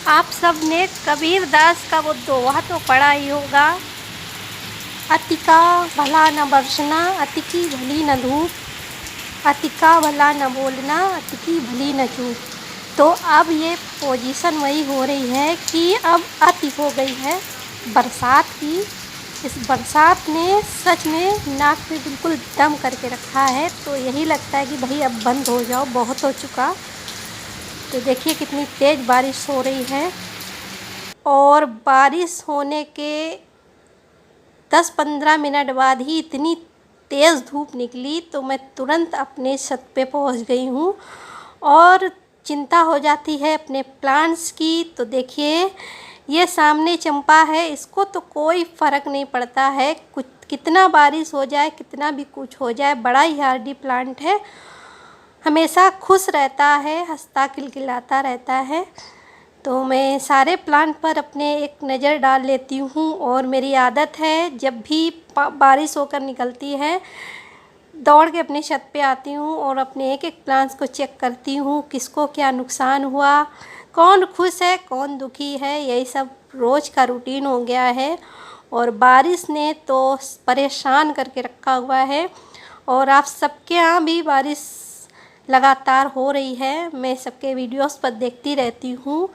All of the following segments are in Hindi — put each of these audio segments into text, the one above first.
आप सब ने कबीर दास का वो दोहा तो पढ़ा ही होगा, अति का भला न बरसना, अति की भली न धूप, अति का भला न बोलना, अति की भली न चूप। तो अब ये पोजीशन वही हो रही है कि अब अति हो गई है बरसात की। इस बरसात ने सच में नाक पे बिल्कुल दम करके रखा है। तो यही लगता है कि भाई अब बंद हो जाओ, बहुत हो चुका। तो देखिए कितनी तेज़ बारिश हो रही है और बारिश होने के 10-15 मिनट बाद ही इतनी तेज़ धूप निकली तो मैं तुरंत अपने छत पे पहुंच गई हूँ। और चिंता हो जाती है अपने प्लांट्स की। तो देखिए ये सामने चंपा है, इसको तो कोई फ़र्क नहीं पड़ता है, कुछ कितना बारिश हो जाए, कितना भी कुछ हो जाए। बड़ा ही हार्डी प्लांट है, हमेशा खुश रहता है, हंसता खिलखिलाता रहता है। तो मैं सारे प्लांट पर अपने एक नज़र डाल लेती हूँ और मेरी आदत है जब भी बारिश होकर निकलती है दौड़ के अपनी छत पे आती हूँ और अपने एक एक प्लांट्स को चेक करती हूँ, किसको क्या नुकसान हुआ, कौन खुश है कौन दुखी है। यही सब रोज़ का रूटीन हो गया है और बारिश ने तो परेशान करके रखा हुआ है। और आप सबके यहाँ भी बारिश लगातार हो रही है, मैं सबके वीडियोस पर देखती रहती हूँ।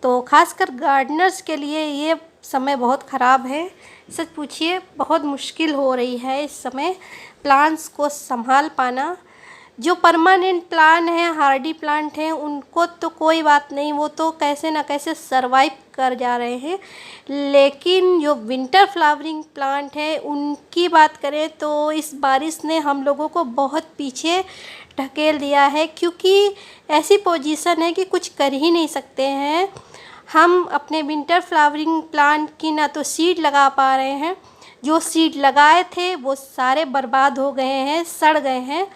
तो खासकर गार्डनर्स के लिए ये समय बहुत ख़राब है। सच पूछिए बहुत मुश्किल हो रही है इस समय प्लांट्स को संभाल पाना। जो परमानेंट प्लांट हैं, हार्डी प्लांट हैं, उनको तो कोई बात नहीं, वो तो कैसे ना कैसे सरवाइव कर जा रहे हैं। लेकिन जो विंटर फ्लावरिंग प्लांट है उनकी बात करें तो इस बारिश ने हम लोगों को बहुत पीछे ढकेल दिया है, क्योंकि ऐसी पोजीशन है कि कुछ कर ही नहीं सकते हैं। हम अपने विंटर फ्लावरिंग प्लांट की ना तो सीड लगा पा रहे हैं, जो सीड लगाए थे वो सारे बर्बाद हो गए हैं, सड़ गए हैं।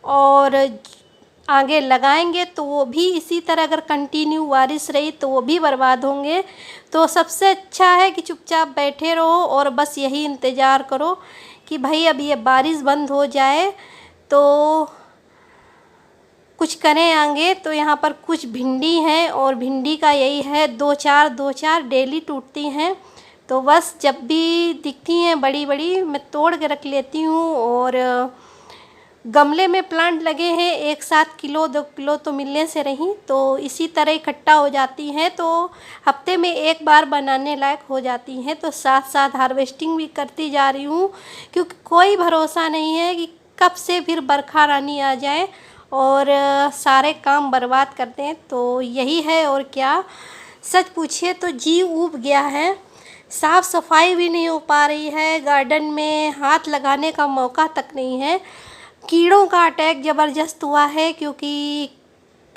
और आगे लगाएंगे तो वो भी इसी तरह अगर कंटिन्यू बारिश रही तो वो भी बर्बाद होंगे। तो सबसे अच्छा है कि चुपचाप बैठे रहो और बस यही इंतज़ार करो कि भाई अब ये बारिश बंद हो जाए तो कुछ करें आगे। तो यहाँ पर कुछ भिंडी हैं और भिंडी का यही है, दो चार डेली टूटती हैं। तो बस जब भी दिखती हैं बड़ी बड़ी मैं तोड़ के रख लेती हूँ। और गमले में प्लांट लगे हैं, एक साथ किलो 2 किलो तो मिलने से रहीं, तो इसी तरह इकट्ठा हो जाती हैं। तो हफ्ते में एक बार बनाने लायक हो जाती हैं। तो साथ साथ हार्वेस्टिंग भी करती जा रही हूँ, क्योंकि कोई भरोसा नहीं है कि कब से फिर बरखा रानी आ जाए और सारे काम बर्बाद कर दें। तो यही है और क्या। सच पूछिए तो जी ऊब गया है, साफ़ सफाई भी नहीं हो पा रही है, गार्डन में हाथ लगाने का मौका तक नहीं है। कीड़ों का अटैक ज़बरदस्त हुआ है, क्योंकि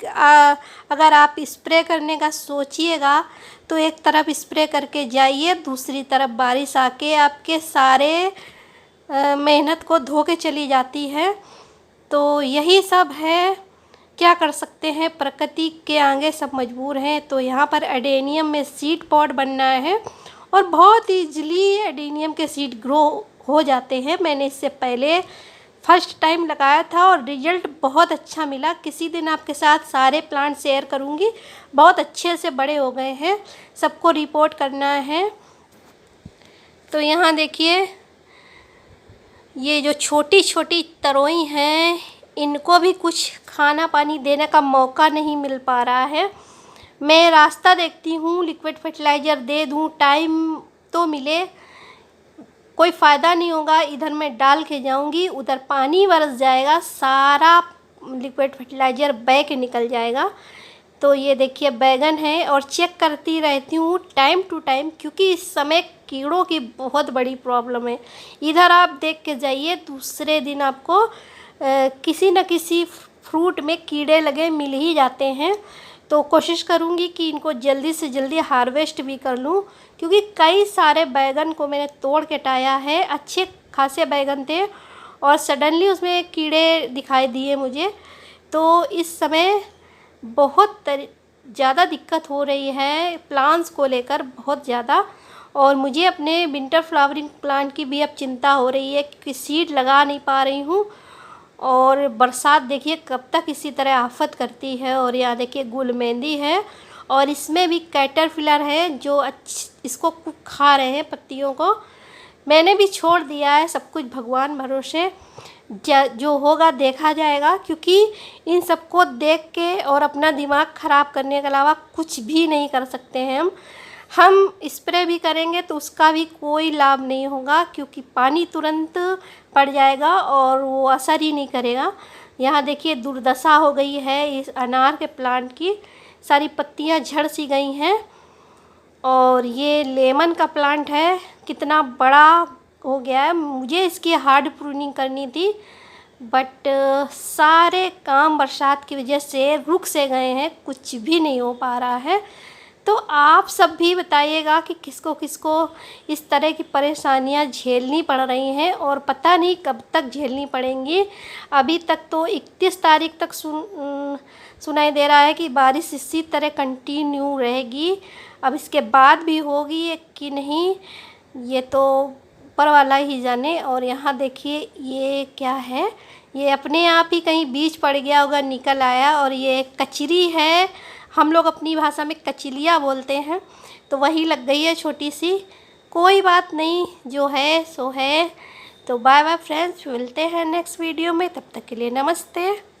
अगर आप स्प्रे करने का सोचिएगा तो एक तरफ स्प्रे करके जाइए, दूसरी तरफ बारिश आके आपके सारे मेहनत को धो के चली जाती है। तो यही सब है, क्या कर सकते हैं, प्रकृति के आगे सब मजबूर हैं। तो यहाँ पर एडेनियम में सीड पॉट बनना है और बहुत ईजिली एडेनियम के सीड ग्रो हो जाते हैं। मैंने इससे पहले फर्स्ट टाइम लगाया था और रिजल्ट बहुत अच्छा मिला। किसी दिन आपके साथ सारे प्लांट शेयर करूँगी, बहुत अच्छे से बड़े हो गए हैं, सबको रिपोर्ट करना है। तो यहाँ देखिए ये जो छोटी छोटी तरोई हैं इनको भी कुछ खाना पानी देने का मौका नहीं मिल पा रहा है। मैं रास्ता देखती हूँ, लिक्विड फर्टिलाइज़र दे दूँ, टाइम तो मिले, कोई फ़ायदा नहीं होगा। इधर मैं डाल के जाऊंगी, उधर पानी बरस जाएगा, सारा लिक्विड फर्टिलाइज़र बह के निकल जाएगा। तो ये देखिए बैगन है और चेक करती रहती हूँ टाइम टू टाइम, क्योंकि इस समय कीड़ों की बहुत बड़ी प्रॉब्लम है। इधर आप देख के जाइए, दूसरे दिन आपको किसी न किसी फ्रूट में कीड़े लगे मिल ही जाते हैं। तो कोशिश करूँगी कि इनको जल्दी से जल्दी हार्वेस्ट भी कर लूँ, क्योंकि कई सारे बैगन को मैंने तोड़ के टाया है, अच्छे खासे बैगन थे और सडनली उसमें कीड़े दिखाई दिए मुझे। तो इस समय बहुत ज़्यादा दिक्कत हो रही है प्लांट्स को लेकर, बहुत ज़्यादा। और मुझे अपने विंटर फ्लावरिंग प्लांट की भी अब चिंता हो रही है, क्योंकि सीड लगा नहीं पा रही हूँ और बरसात देखिए कब तक इसी तरह आफत करती है। और यहाँ देखिए गुलमेंदी है और इसमें भी कैटरपिलर है जो इसको खा रहे हैं पत्तियों को। मैंने भी छोड़ दिया है, सब कुछ भगवान भरोसे, जो होगा देखा जाएगा, क्योंकि इन सबको देख के और अपना दिमाग ख़राब करने के अलावा कुछ भी नहीं कर सकते हैं हम स्प्रे भी करेंगे तो उसका भी कोई लाभ नहीं होगा, क्योंकि पानी तुरंत पड़ जाएगा और वो असर ही नहीं करेगा। यहाँ देखिए दुर्दशा हो गई है इस अनार के प्लांट की, सारी पत्तियाँ झड़ सी गई हैं। और ये लेमन का प्लांट है, कितना बड़ा हो गया है। मुझे इसकी हार्ड प्रूनिंग करनी थी, बट सारे काम बरसात की वजह से रुक से गए हैं, कुछ भी नहीं हो पा रहा है। तो आप सब भी बताइएगा कि किसको किसको इस तरह की परेशानियां झेलनी पड़ रही हैं और पता नहीं कब तक झेलनी पड़ेंगी। अभी तक तो 31 तारीख तक सुनाई दे रहा है कि बारिश इसी तरह कंटिन्यू रहेगी। अब इसके बाद भी होगी कि नहीं ये तो ऊपर वाला ही जाने। और यहाँ देखिए ये क्या है, ये अपने आप ही कहीं बीज पड़ गया होगा, निकल आया। और ये कचरी है, हम लोग अपनी भाषा में कचिलिया बोलते हैं, तो वही लग गई है छोटी सी। कोई बात नहीं, जो है सो है। तो बाय बाय फ्रेंड्स, मिलते हैं नेक्स्ट वीडियो में, तब तक के लिए नमस्ते।